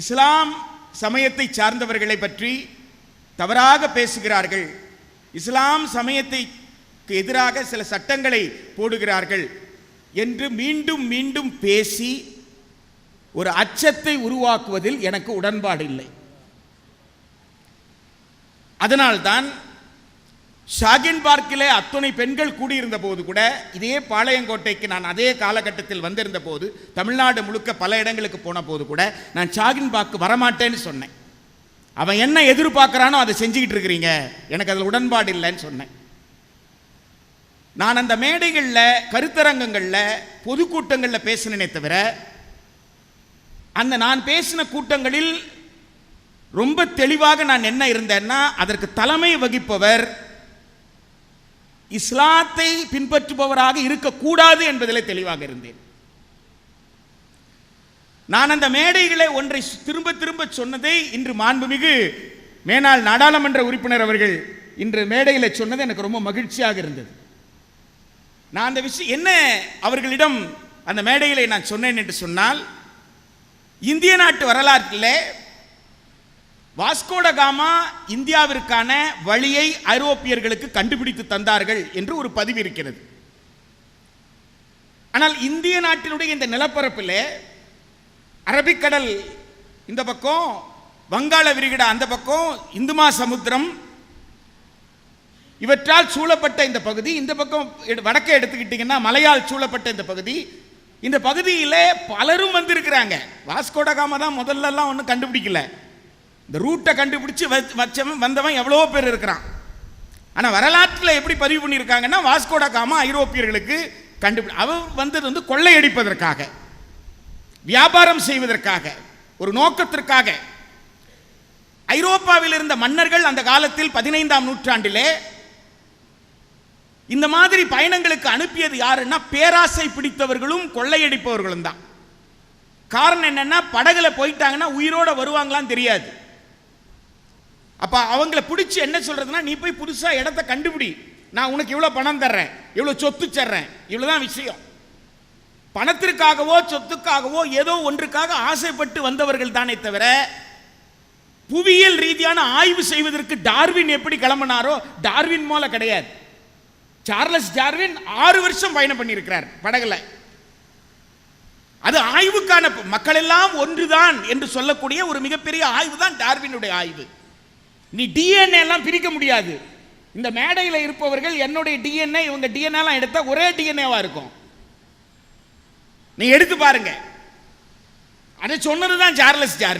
இஸ்லாம் சமயத்தை சார்ந்தவர்களை பற்றி தவறாக பேசுகிறார்கள், இஸ்லாம் சமயத்திற்கு எதிராக சில சட்டங்களை போடுகிறார்கள் என்று மீண்டும் மீண்டும் பேசி ஒரு அச்சத்தை உருவாக்குவதில் எனக்கு உடன்பாடு இல்லை. அதனால்தான் ஷாகின் பார்க்கிலே அத்துணை பெண்கள் கூடியிருந்த போது கூட, இதே பாளையங்கோட்டைக்கு நான் அதே காலகட்டத்தில் வந்திருந்த போது, தமிழ்நாடு முழுக்க பல இடங்களுக்கு போன போது கூட நான் ஷாகின் பார்க்கு வரமாட்டேன்னு சொன்னேன். அவன் என்ன எதிர்பார்க்கிறானோ அதை செஞ்சுக்கிட்டு இருக்கிறீங்க, எனக்கு அதில் உடன்பாடு இல்லைன்னு சொன்னேன். நான் அந்த மேடைகளில், கருத்தரங்கங்களில், பொதுக்கூட்டங்களில் பேசினேனே தவிர, அந்த நான் பேசின கூட்டங்களில் ரொம்ப தெளிவாக நான் என்ன இருந்தேன்னா, அதற்கு தலைமை வகிப்பவர் இஸ்லாத்தை பின்பற்றுபவராக இருக்கக்கூடாது என்பதிலே தெளிவாக இருந்தேன். நான் அந்த மேடைகளை ஒன்றை திரும்ப திரும்ப சொன்னதை இன்று மாண்புமிகு மேனாள் நாடாளுமன்ற உறுப்பினர் அவர்கள் இன்று மேடையில் சொன்னது எனக்கு ரொம்ப மகிழ்ச்சியாக இருந்தது. நான் அந்த விஷயம் என்ன அவர்களிடம் அந்த மேடைகளை நான் சொன்னேன் என்று சொன்னால், இந்திய நாட்டு வரலாற்றில் வாஸ்கோ ட காமா இந்தியாவிற்கான வழியை ஐரோப்பியர்களுக்கு கண்டுபிடித்து தந்தார்கள் என்று ஒரு பதிவு இருக்கிறது. ஆனால் இந்திய நாட்டினுடைய இந்த நிலப்பரப்பில் அரபிக்கடல் இந்த பக்கம், வங்காள விரிகுடா அந்த பக்கம், இந்து மகாசமுத்திரம் இவற்றால் சூழப்பட்ட இந்த பகுதி, இந்த பக்கம் வடக்கே எடுத்துக்கிட்டீங்கன்னா மலையால் சூழப்பட்ட இந்த பகுதி, இந்த பகுதியில் பலரும் வந்திருக்கிறாங்க. வாஸ்கோ ட காமா தான் முதல்லலாம் ஒன்றும் கண்டுபிடிக்கல, இந்த ரூட்டை கண்டுபிடிச்சு வச்சவன் வந்தவன் எவ்வளோ பேர் இருக்கிறான். ஆனால் வரலாற்றில் எப்படி பதிவு பண்ணியிருக்காங்கன்னா, வாஸ்கோ ட காமா ஐரோப்பியர்களுக்கு அவர் வந்தது கொள்ளையடிப்பதற்காக, வியாபாரம் செய்வதற்காக, ஒரு நோக்கத்திற்காக. ஐரோப்பாவில் இருந்த மன்னர்கள் அந்த காலத்தில் 15ஆம் நூற்றாண்டிலே இந்த மாதிரி பயணங்களுக்கு அனுப்பியது யாருன்னா, பேராசை பிடித்தவர்களும் கொள்ளையடிப்பவர்களும் தான். காரணம் என்னன்னா, படகுல போயிட்டாங்கன்னா உயிரோட வருவாங்களான்னு தெரியாது. அப்ப அவங்கள பிடிச்சி என்ன சொல்றதுன்னா, நீ போய் புதுசா இடத்தை கண்டுபிடி, நான் உனக்கு இவ்வளவு பணம் தர்றேன், இவ்வளவு சொத்து தர்றேன், இவ்வளவுதான் விஷயம். பணத்திற்காகவோ சொத்துக்காகவோ ஏதோ ஒன்றுக்காக ஆசைப்பட்டு வந்தவர்கள் தானே தவிர, புவியியல் ரீதியான ஆய்வு செய்வதற்கு டார்வின் எப்படி கிளம்பினாரோ டார்வின் போல கிடையாது. சார்லஸ் டார்வின் 6 வருஷம் பயணம் பண்ணியிருக்கிறார் படகுல. அது ஆய்வுக்கான, மக்கள் எல்லாம் ஒன்றுதான் என்று சொல்லக்கூடிய ஒரு மிகப்பெரிய ஆய்வு தான் டார்வினுடைய ஆய்வு. நீ டிஎன்ஏ எல்லாம் பிரிக்க முடியாது. இந்த மேடையில் இருப்பவர்கள் என்னுடைய டிஎன்ஏ, இவங்க டிஎன்ஏ எல்லாம் எடுத்தா ஒரே டிஎன்ஏவா இருக்கும். நீ எடுத்து பாருங்க. அதை சொன்னதுதான் சார்லஸ் டார்வின்.